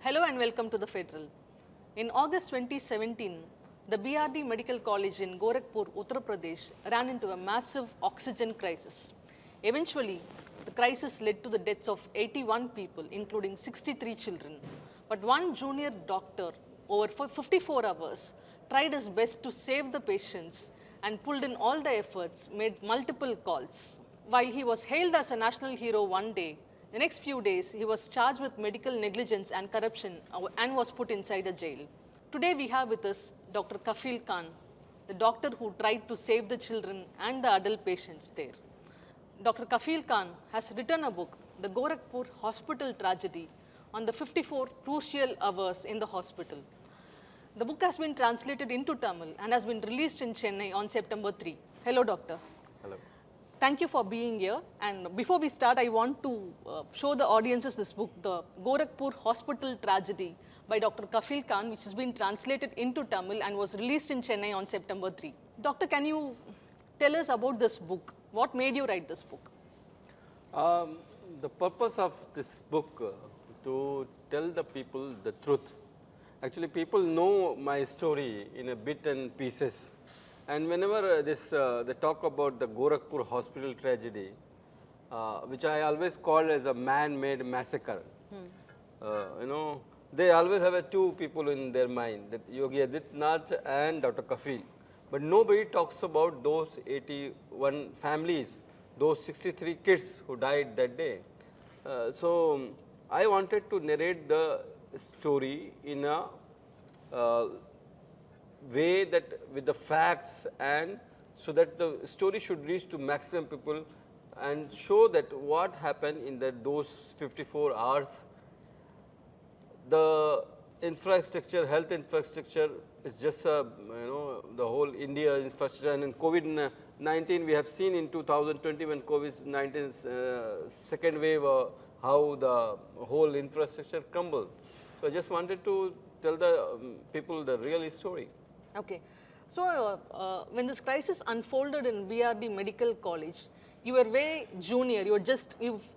Hello and welcome to the Federal. In August 2017, the BRD Medical College in Gorakhpur, Uttar Pradesh ran into a massive oxygen crisis. Eventually, the crisis led to the deaths of 81 people, including 63 children. But one junior doctor, over 54 hours, tried his best to save the patients and pulled in all the efforts, made multiple calls. While he was hailed as a national hero one day, the next few days he was charged with medical negligence and corruption and was put inside a jail. Today we have with us Dr. Kafeel Khan, the doctor who tried to save the children and the adult patients there. Dr. Kafeel Khan has written a book, The Gorakhpur Hospital Tragedy, on the 54 crucial hours in the hospital. The book has been translated into Tamil and has been released in Chennai on September 3. Hello, doctor. Hello. Thank you for being here. And before we start, I want to show the audiences this book, The Gorakhpur Hospital Tragedy by Dr. Kafeel Khan, which has been translated into Tamil and was released in Chennai on September 3. Doctor, can you tell us about this book? What made you write this book? The purpose of this book to tell the people the truth. Actually, people know my story in a bit and pieces. And whenever they talk about the Gorakhpur Hospital Tragedy, which I always call as a man-made massacre, they always have two people in their mind, that Yogi Adityanath and Dr. Kafeel. But nobody talks about those 81 families, those 63 kids who died that day. So I wanted to narrate the story in a way that with the facts, and so that the story should reach to maximum people and show that what happened in those 54 hours. The infrastructure, health infrastructure is just the whole India infrastructure, and in COVID-19 we have seen in 2020 when COVID-19 second wave how the whole infrastructure crumbled. So I just wanted to tell the people the real story. Okay. So when this crisis unfolded in BRD Medical College, you were way junior.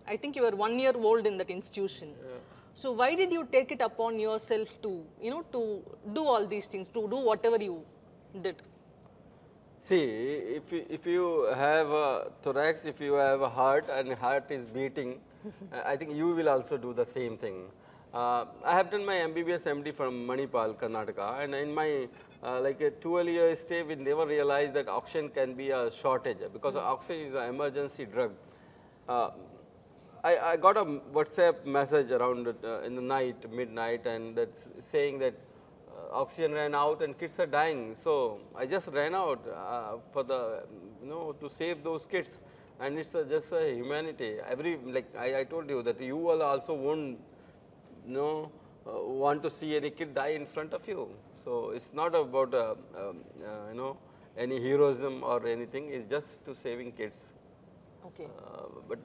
I think you were 1 year old in that institution. Yeah. So why did you take it upon yourself to, to do all these things, to do whatever you did? See, if you have a thorax, if you have a heart and heart is beating, I think you will also do the same thing. I have done my MBBS MD from Manipal, Karnataka, and in my like a 12-year stay, we never realized that oxygen can be a shortage, because oxygen is an emergency drug. I got a WhatsApp message around in the night, midnight, and that's saying that oxygen ran out and kids are dying. So I just ran out for the to save those kids, and it's just a humanity. I told you that you all also won't want to see any kid die in front of you. So it's not about any heroism or anything. It's just to saving kids. Okay. But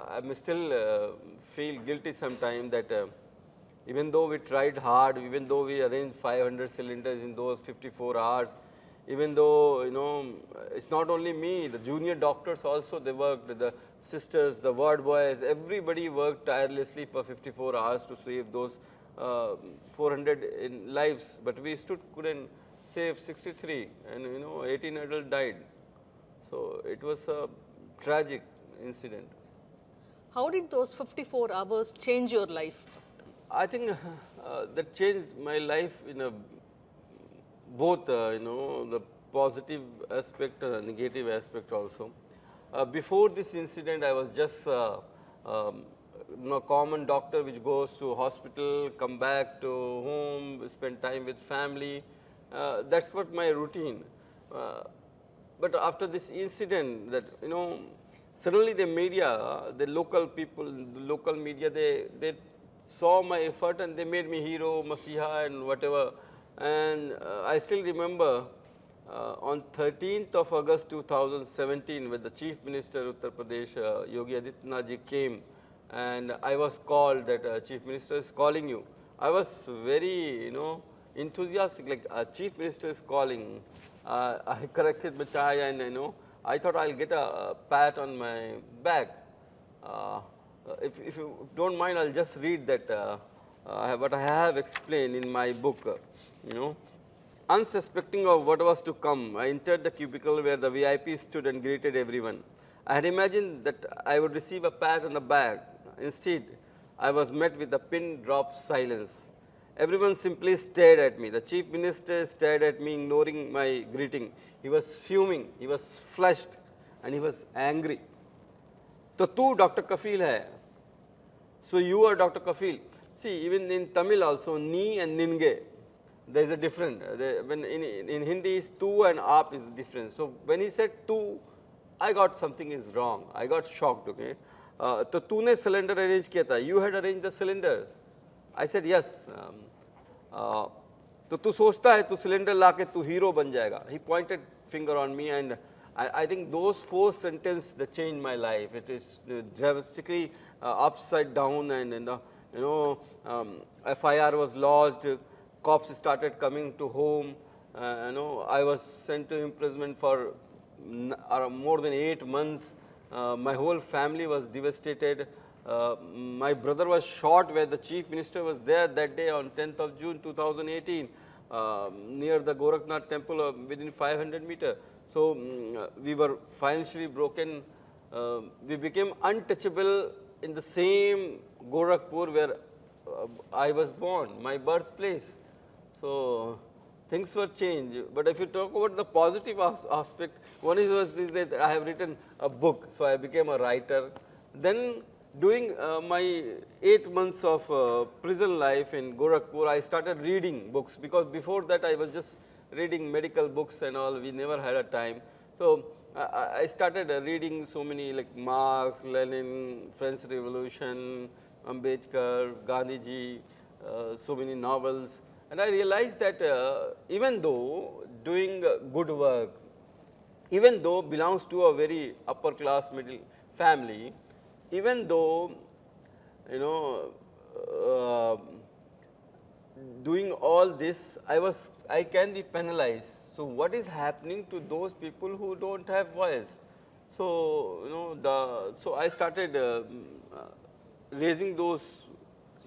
I still feel guilty sometimes that even though we tried hard, even though we arranged 500 cylinders in those 54 hours, even though it's not only me, the junior doctors also, they worked, the sisters, the ward boys, everybody worked tirelessly for 54 hours to save those 400 lives, but we couldn't save 63, and 18 adults died. So it was a tragic incident. How did those 54 hours change your life? I think that changed my life in both the positive aspect and the negative aspect also. Before this incident, I was just common doctor which goes to hospital, come back to home, spend time with family. That's what my routine. But after this incident, that suddenly the media, the local people, the local media, they saw my effort and they made me hero, Masiha, and whatever. And I still remember on 13th of August 2017, when the Chief Minister of Uttar Pradesh, Yogi Adityanath ji, came, and I was called that Chief Minister is calling you. I was very, enthusiastic, like Chief Minister is calling. I corrected my tie, and I thought I'll get a pat on my back. If you don't mind, I'll just read that what I have explained in my book, you know. Unsuspecting of what was to come, I entered the cubicle where the VIP stood and greeted everyone. I had imagined that I would receive a pat on the back. Instead, I was met with a pin drop silence. Everyone simply stared at me. The chief minister stared at me, ignoring my greeting. He was fuming, he was flushed, and he was angry. तो तू doctor कफील है. So you are Dr. Kafeel. See, even in Tamil also, ni and ninge, there is a difference. When in Hindi is tu and aap is different. So when he said tu, I got something is wrong. I got shocked. Okay. तो तूने cylinder arrange किया था. You had arranged the cylinders. I said yes. तो तू सोचता है तू cylinder लाके तू hero बन जाएगा. He pointed finger on me, and I think those 4 sentences that changed my life. It is drastically upside down, and FIR was lodged. Cops started coming to home. I was sent to imprisonment for more than 8 months. My whole family was devastated. My brother was shot where the chief minister was there that day on 10th of June 2018 near the Gorakhnath temple within 500 meters. So we were financially broken. We became untouchable in the same Gorakhpur where I was born, my birthplace. So things were changed. But if you talk about the positive aspect, one was this, that I have written a book, so I became a writer. Then during my 8 months of prison life in Gorakhpur, I started reading books, because before that I was just reading medical books and all. We never had a time. So I started reading so many like Marx, Lenin, French Revolution, Ambedkar, Gandhiji, so many novels. And I realized that even though doing good work, even though belongs to a very upper class middle family, even though doing all this, I can be penalized. So what is happening to those people who don't have voice? So so I started raising those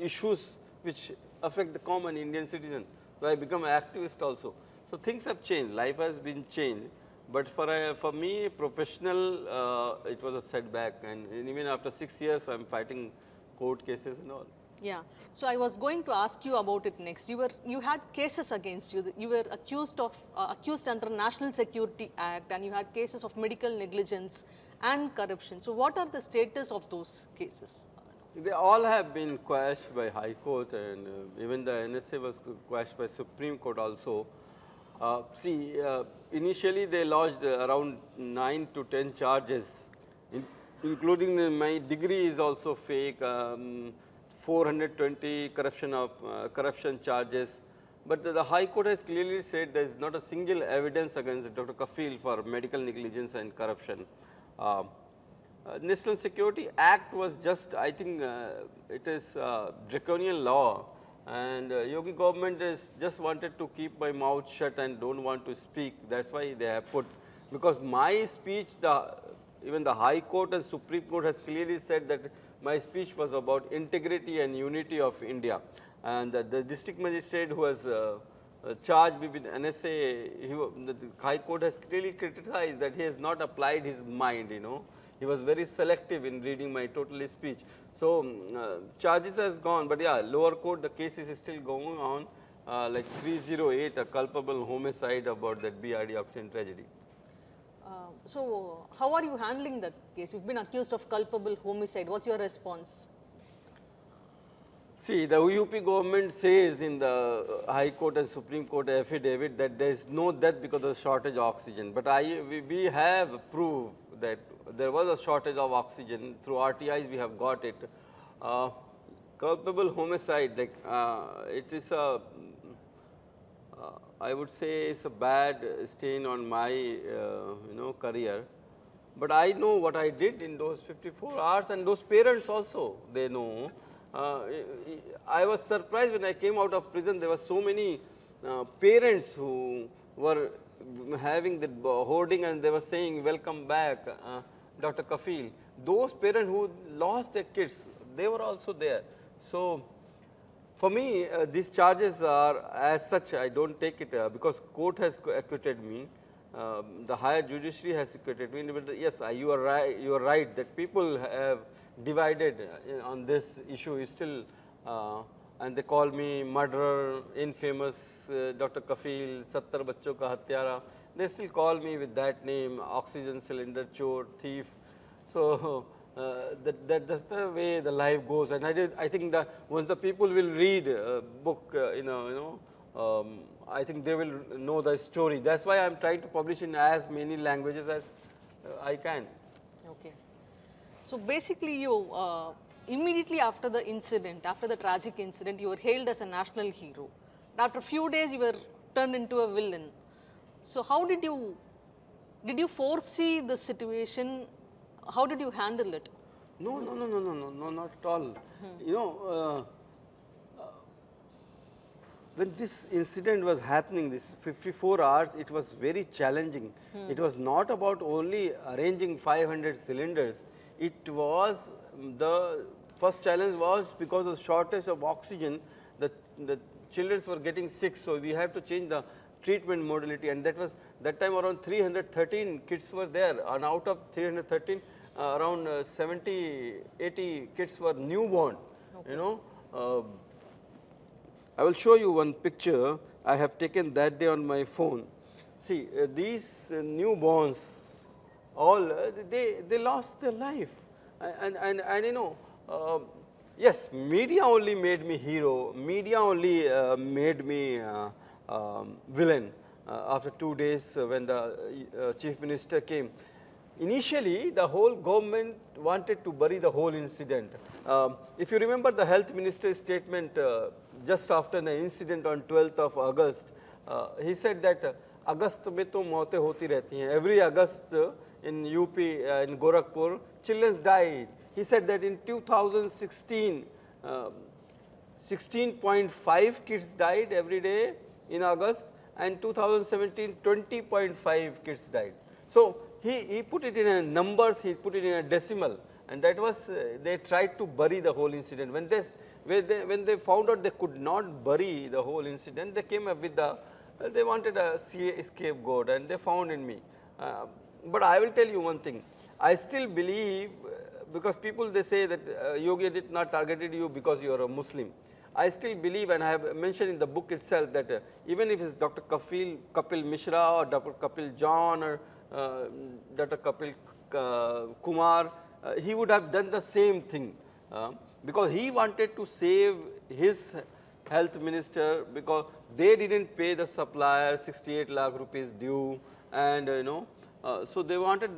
issues which affect the common Indian citizen. So I become an activist also. So things have changed. Life has been changed. But for me, professional, it was a setback. And even after 6 years, I'm fighting court cases and all. Yeah. So I was going to ask you about it next. You had cases against you. You were accused under National Security Act, and you had cases of medical negligence and corruption. So what are the status of those cases? They all have been quashed by High Court, and even the NSA was quashed by Supreme Court also. Initially they lodged around 9 to 10 charges, including my degree is also fake, 420 corruption charges. But the High Court has clearly said there is not a single evidence against Dr. Kafeel for medical negligence and corruption. National Security Act was just, I think it is draconian law, and Yogi government is just wanted to keep my mouth shut and don't want to speak. That's why they have put, because my speech, even the High Court and Supreme Court has clearly said that my speech was about integrity and unity of India. And the district magistrate who was charged with NSA, the High Court has clearly criticized that he has not applied his mind, He was very selective in reading my total speech. So charges has gone, but yeah, lower court, the case is still going on, like 308, a culpable homicide about that BRD oxygen tragedy. So how are you handling that case? You've been accused of culpable homicide. What's your response? See, the UP government says in the High Court and Supreme Court affidavit that there is no death because of shortage of oxygen. But we have proved that there was a shortage of oxygen. Through RTIs we have got it. Culpable homicide, like it is a, I would say it's a bad stain on my career. But I know what I did in those 54 hours, and those parents also, they know. I was surprised when I came out of prison. There were so many parents who were having the hoarding, and they were saying, "Welcome back, Dr. Kafeel." Those parents who lost their kids, they were also there. So For me, these charges are as such, I don't take it because court has acquitted me. The higher judiciary has acquitted me. But yes, you are right. You are right that people have divided on this issue. Is still, and they call me murderer, infamous Dr. Kafeel, 70 बच्चों का हत्यारा. They still call me with that name, oxygen cylinder chore, thief. So that's the way the life goes. And I think that once the people will read a book, I think they will know the story. That's why I'm trying to publish in as many languages as I can. Okay. So basically, you immediately after the incident, after the tragic incident, you were hailed as a national hero. After a few days, you were turned into a villain. So how did you foresee the situation? How did you handle it? No, not at all. You know, when this incident was happening, this 54 hours, it was very challenging. It was not about only arranging 500 cylinders. It was the first challenge was because of shortage of oxygen, the children were getting sick, so we have to change the treatment modality, and that time around 313 kids were there, and out of 313, around 70, 80 kids were newborn. Okay. You know, I will show you one picture I have taken that day on my phone. See, these newborns, all they lost their life, and you know, yes, media only made me hero. Media only made me villain. After 2 days, when the chief minister came. Initially, the whole government wanted to bury the whole incident. If you remember the health minister's statement just after the incident on 12th of August, he said that August mein to maute hoti rehti hain. Every August in UP, in Gorakhpur, children died. He said that in 2016, 16.5 kids died every day in August, and 2017, 20.5 kids died. So he put it in a numbers, he put it in a decimal, and that was they tried to bury the whole incident. When they found out they could not bury the whole incident, they came up with they wanted a scapegoat, and they found in me. But I will tell you one thing, I still believe, because people they say that Yogi Adityanath targeted you because you are a Muslim. I still believe, and I have mentioned in the book itself, that even if it's Dr. Kapil Mishra or Dr. Kapil John or Dr. Kapil Kumar, he would have done the same thing because he wanted to save his health minister, because they didn't pay the supplier 68 lakh rupees due, and so they wanted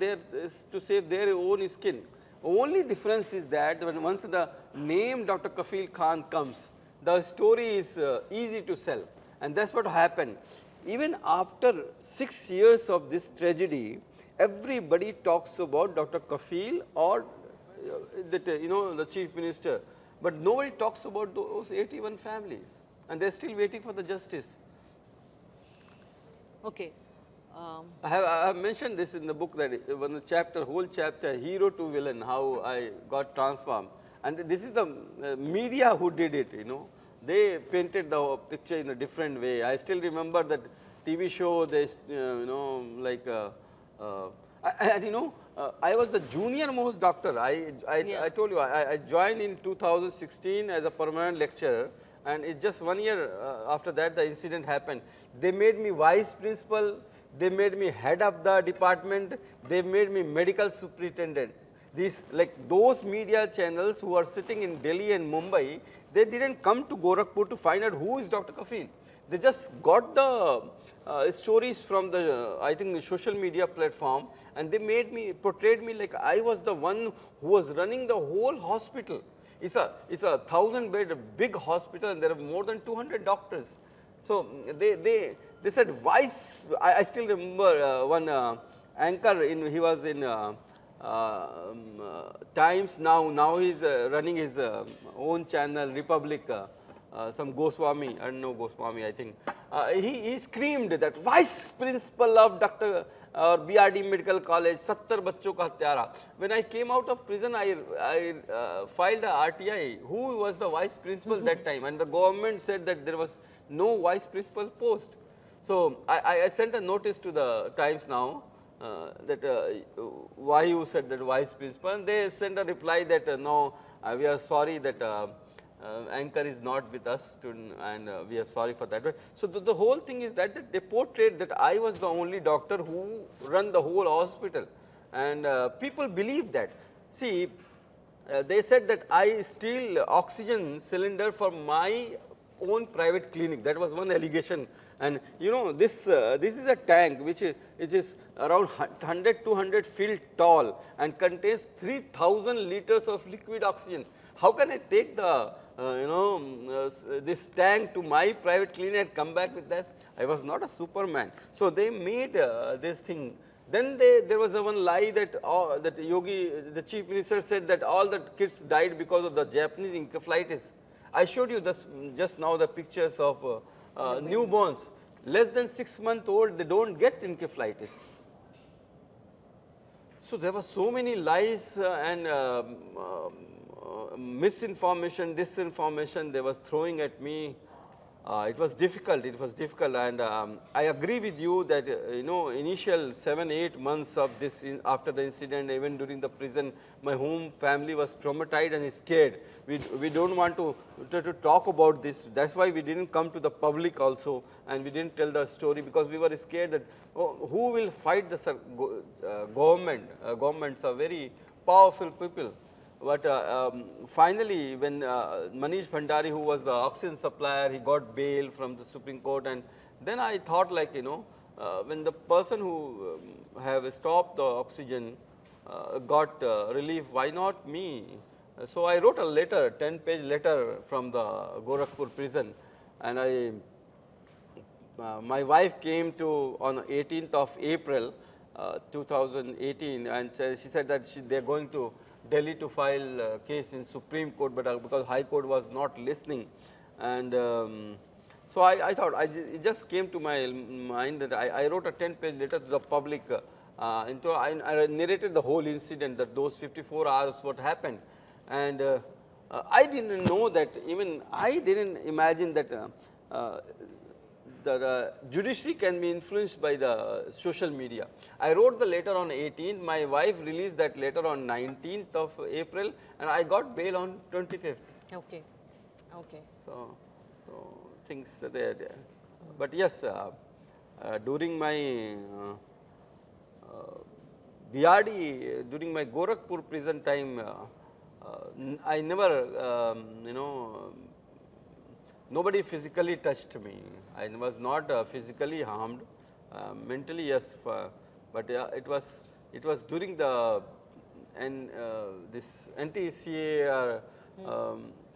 to save their own skin. Only difference is that when once the name Dr. Kafeel Khan comes, the story is easy to sell, and that's what happened. Even after 6 years of this tragedy, everybody talks about Dr. Kafeel or the chief minister, but nobody talks about those 81 families, and they're still waiting for the justice. Okay. I have mentioned this in the book, that one whole chapter, hero to villain, how I got transformed. And this is the media who did it, They painted the picture in a different way. I still remember that TV show, they, I was the junior most doctor. I told you, I joined in 2016 as a permanent lecturer, and it's just 1 year after that the incident happened. They made me vice principal, they made me head of the department, they made me medical superintendent. Those media channels who are sitting in Delhi and Mumbai, they didn't come to Gorakhpur to find out who is Dr. Kafeel. They just got the stories from the, I think, the social media platform, and they portrayed me like I was the one who was running the whole hospital. It's a 1,000-bed big hospital, and there are more than 200 doctors. So they said vice. I still remember one anchor he was in Times now. Now he's running his own channel, Republic. some Goswami, I don't know Goswami, I think. He screamed that vice principal of Dr. or BRD Medical College, 70 बच्चों का हत्यारा. When I came out of prison, I filed a RTI. Who was the vice principal that time? And the government said that there was no vice principal post. So I sent a notice to the Times Now that why you said that vice principal, and they sent a reply that no, we are sorry that anchor is not with us and we are sorry for that. So the whole thing is that they portrayed that I was the only doctor who run the whole hospital, and people believe that. See, they said that I steal oxygen cylinder from my own private clinic. That was one allegation. And you know, this is a tank which is around 100-200 feet tall and contains 3,000 liters of liquid oxygen. How can I take the this tank to my private clinic and come back with this? I was not a Superman. So they made this thing. Then there was one lie that that Yogi, the chief minister, said that all the kids died because of the Japanese encephalitis. I showed you this just now the pictures of newborns, less than 6 months old, they don't get encephalitis. So there were so many lies and misinformation, disinformation they were throwing at me. It was difficult, and I agree with you that initial 7-8 months of this after the incident, even during the prison, my home family was traumatized and scared. We don't want to talk about this. That's why we didn't come to the public also, and we didn't tell the story, because we were scared that who will fight the government. Governments are very powerful people. But finally, when Manish Bhandari, who was the oxygen supplier, he got bail from the Supreme Court, and then I thought, like, when the person who have stopped the oxygen got relief, why not me? So I wrote a letter, 10-page letter from the Gorakhpur prison, and my wife came to on 18th of April 2018, and she said that they are going to Delhi to file a case in Supreme Court, but because High Court was not listening, and so I thought, it just came to my mind that I wrote a 10-page letter to the public. I narrated the whole incident, that those 54 hours what happened, and I didn't know that, even I didn't imagine that the judiciary can be influenced by the social media. I wrote the letter on 18th, my wife released that letter on 19th of April, and I got bail on 25th. Okay, okay. So things are there. But yes, during my BRD, during my Gorakhpur prison time, I never, nobody physically touched me. I was not physically harmed. Mentally, yes, but it was during the this anti-CA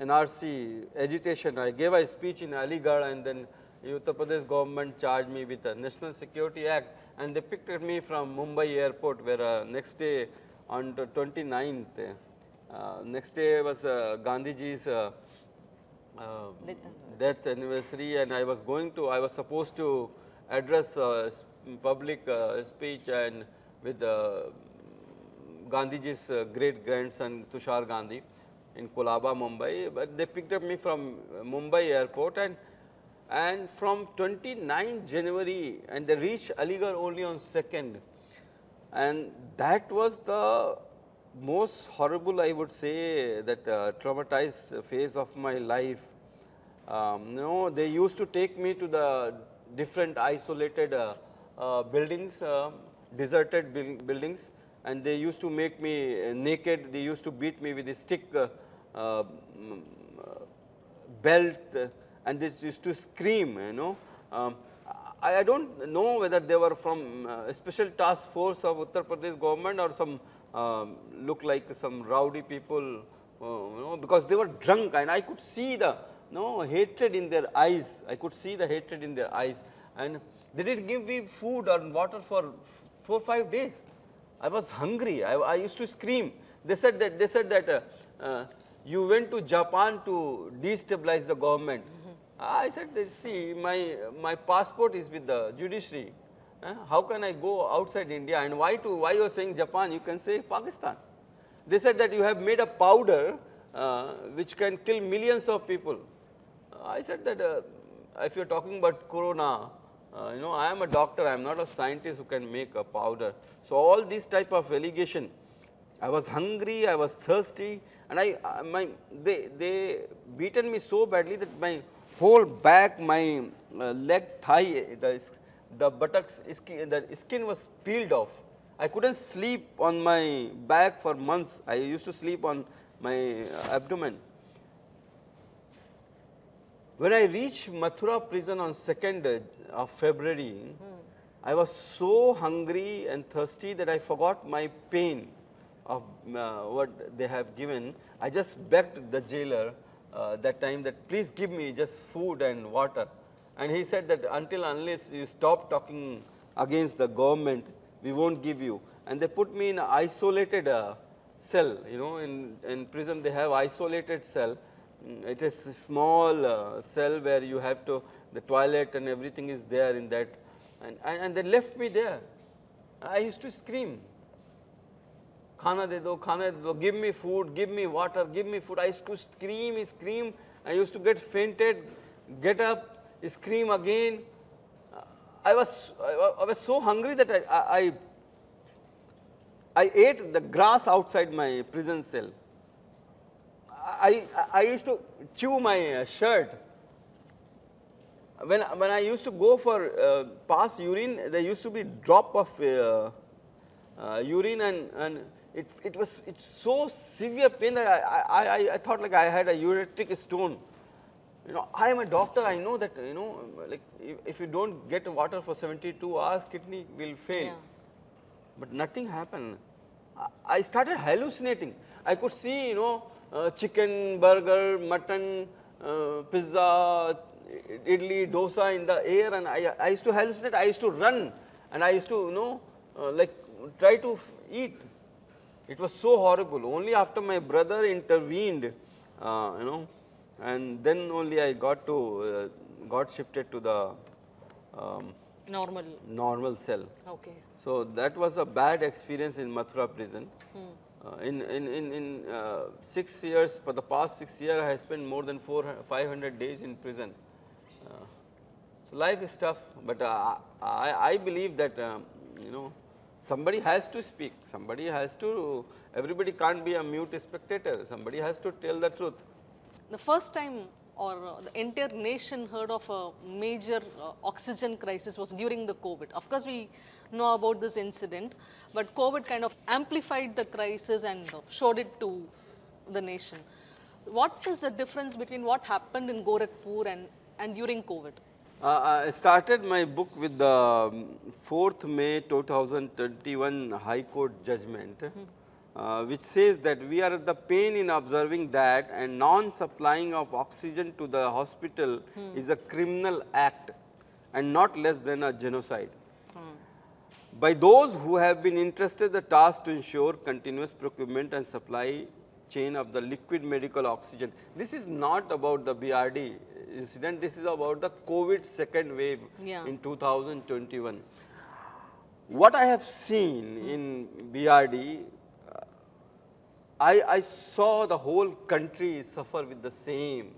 NRC agitation. I gave a speech in Aligarh, and then Uttar Pradesh government charged me with the National Security Act, and they picked me from Mumbai airport, where next day on the 29th, next day was Gandhiji's death anniversary, and I was supposed to address public speech and with Gandhiji's great grandson Tushar Gandhi in Kolaba, Mumbai. But they picked up me from Mumbai airport, and from 29 January, and they reached Aligarh only on 2nd, and that was the most horrible, I would say, that traumatized phase of my life. They used to take me to the different isolated buildings, deserted buildings, and they used to make me naked. They used to beat me with a stick belt, and they used to scream, I don't know whether they were from special task force of Uttar Pradesh government or some look like some rowdy people, because they were drunk, and I could see the hatred in their eyes. I could see the hatred in their eyes, and they didn't give me food or water for 4-5 days. I was hungry. I used to scream. They said that you went to Japan to destabilize the government. I said, see, my passport is with the judiciary. How can I go outside India? And why you are saying Japan? You can say Pakistan. They said that you have made a powder which can kill millions of people. I said that if you are talking about corona, I am a doctor, I am not a scientist who can make a powder. So all these type of allegation, I was hungry, I was thirsty, and they beaten me so badly that my whole back, my leg, thigh, the buttocks, the skin was peeled off. I couldn't sleep on my back for months. I used to sleep on my abdomen. When I reached Mathura prison on 2nd of February, I was so hungry and thirsty that I forgot my pain of what they have given. I just begged the jailer that time that please give me just food and water. And he said that unless you stop talking against the government, we won't give you. And they put me in an isolated cell. In prison they have isolated cell. It is a small cell where you have to, the toilet and everything is there in that, and they left me there. I used to scream, khana de do, give me food, give me water, give me food. I used to scream, I used to get fainted, get up, scream again. I was so hungry that I ate the grass outside my prison cell. I used to chew my shirt. When I used to go for pass urine, there used to be drop of urine, and it's so severe pain that I thought like I had a ureteric stone. I am a doctor. I know that like if you don't get water for 72 hours, kidney will fail. Yeah. But nothing happened. I started hallucinating. I could see chicken, burger, mutton, pizza, idli, dosa in the air, and I used to hallucinate. I used to run, and I used to like try to eat. It was so horrible. Only after my brother intervened, and then only I got shifted to the normal cell. Okay. So that was a bad experience in Mathura prison. In 6 years, for the past 6 years, I have spent more than 500 days in prison. So life is tough, but I believe that somebody has to speak. Somebody has to. Everybody can't be a mute spectator. Somebody has to tell the truth. The first time or the entire nation heard of a major oxygen crisis was during the COVID. Of course, we know about this incident, but COVID kind of amplified the crisis and showed it to the nation. What is the difference between what happened in Gorakhpur and during COVID? I started my book with the 4th May 2021 High Court judgment. Which says that we are at the pain in observing that and non-supplying of oxygen to the hospital is a criminal act and not less than a genocide. By those who have been entrusted the task to ensure continuous procurement and supply chain of the liquid medical oxygen. This is not about the BRD incident, this is about the COVID second wave in 2021. What I have seen in BRD, I saw the whole country suffer with the same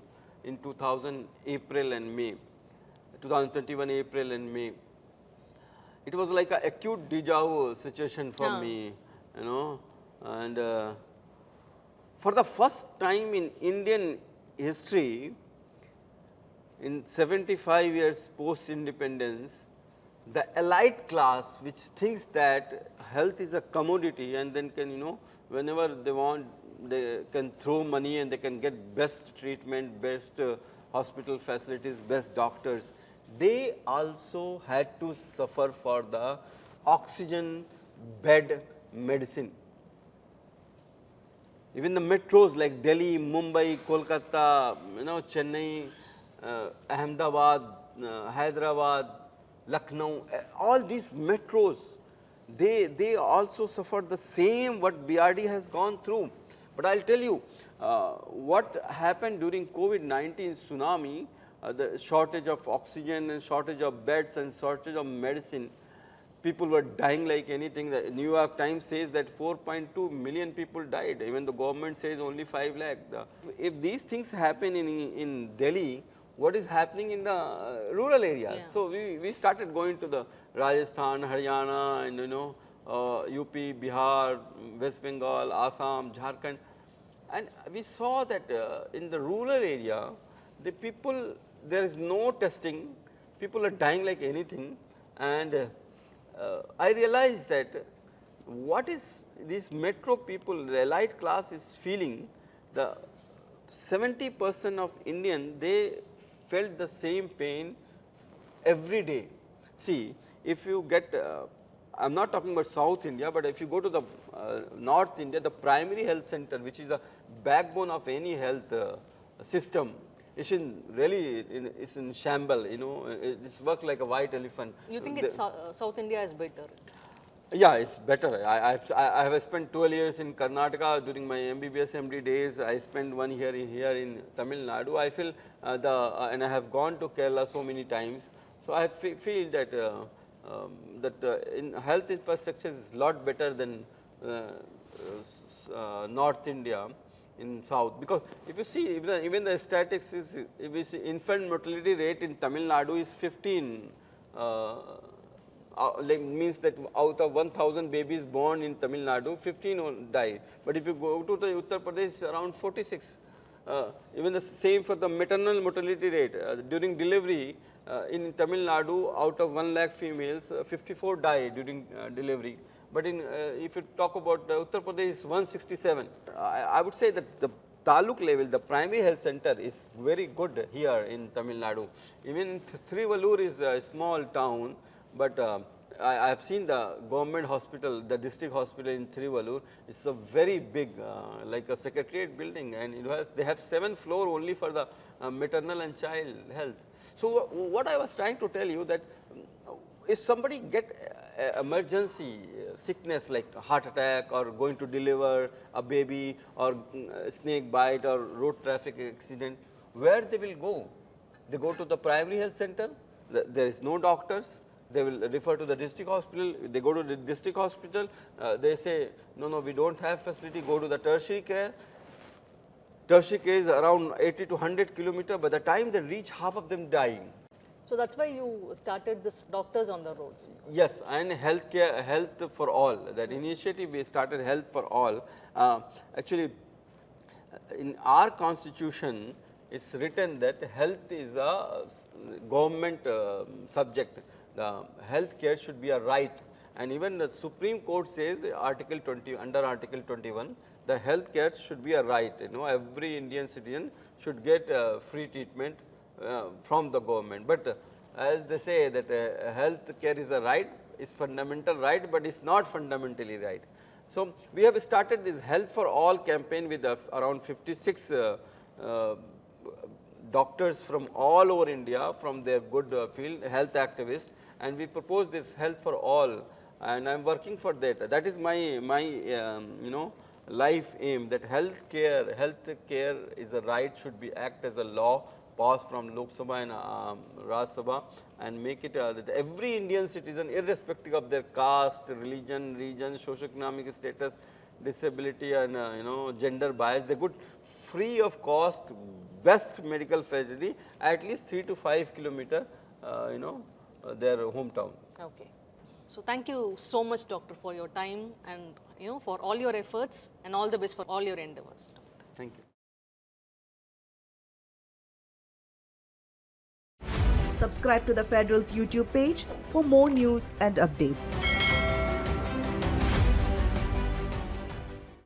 in 2000 April and May, 2021 April and May. It was like an acute deja vu situation for me, and for the first time in Indian history, in 75 years post-independence, the elite class which thinks that health is a commodity and then can, whenever they want, they can throw money and they can get best treatment, best hospital facilities, best doctors. They also had to suffer for the oxygen bed medicine. Even the metros like Delhi, Mumbai, Kolkata, Chennai, Ahmedabad, Hyderabad, Lucknow, all these metros, they also suffered the same what BRD has gone through. But I will tell you, what happened during COVID-19 tsunami, the shortage of oxygen and shortage of beds and shortage of medicine, people were dying like anything. The New York Times says that 4.2 million people died, even the government says only 5 lakh. If these things happen in Delhi, what is happening in the rural areas? Yeah. So we started going to the Rajasthan, Haryana, and UP, Bihar, West Bengal, Assam, Jharkhand, and we saw that in the rural area, the people, there is no testing, people are dying like anything, and I realized that what is these metro people, the elite class is feeling, the 70% of Indian, they felt the same pain every day. See, if you get, I am not talking about South India, but if you go to the North India, the primary health center, which is the backbone of any health system, is in really is in shamble, it's work like a white elephant. You think it's South India is better? Yeah, it's better. I have spent 12 years in Karnataka during my MBBS MD days. I spent 1 year here in Tamil Nadu. I feel and I have gone to Kerala so many times. So I feel that in health infrastructure is a lot better than North India in South, because if you see even the statistics is, if you see infant mortality rate in Tamil Nadu is 15. Like means that out of 1,000 babies born in Tamil Nadu, 15 die. But if you go to the Uttar Pradesh, around 46. Even the same for the maternal mortality rate. During delivery in Tamil Nadu, out of 1 lakh females, 54 die during delivery. But in if you talk about Uttar Pradesh, 167. I would say that the taluk level, the primary health center is very good here in Tamil Nadu. Even Thrivalur is a small town, but I have seen the government hospital, the district hospital in Thrivalur. It's a very big, like a secretariat building, and they have 7 floors only for the maternal and child health. So what I was trying to tell you that if somebody get emergency sickness like heart attack or going to deliver a baby or snake bite or road traffic accident, where they will go? They go to the primary health center. There is no doctors. They will refer to the district hospital. They go to the district hospital. They say, no, we don't have facility. Go to the tertiary care. Tertiary care is around 80 to 100 kilometers. By the time they reach, half of them dying. So that's why you started this Doctors on the Roads. Yes, and health for all. That initiative we started Health for All. Actually, in our constitution, it's written that health is a government subject. The health care should be a right, and even the Supreme Court says Article 20, under Article 21, the health care should be a right. Every Indian citizen should get free treatment from the government. But as they say that health care is a right, is fundamental right, but it's not fundamentally right. So we have started this Health for All campaign with around 56 doctors from all over India, from their good field, health activists, and we propose this Health for All, and I am working for that. That is my life aim, that health care is a right, should be act as a law passed from Lok Sabha and Raj Sabha, and make it that every Indian citizen, irrespective of their caste, religion, region, socio-economic status, disability, and gender bias, they could free of cost best medical facility at least 3 to 5 kilometers, their hometown. Okay. So thank you so much, Doctor, for your time and for all your efforts, and all the best for all your endeavors. Thank you. Subscribe to the Federal's YouTube page for more news and updates.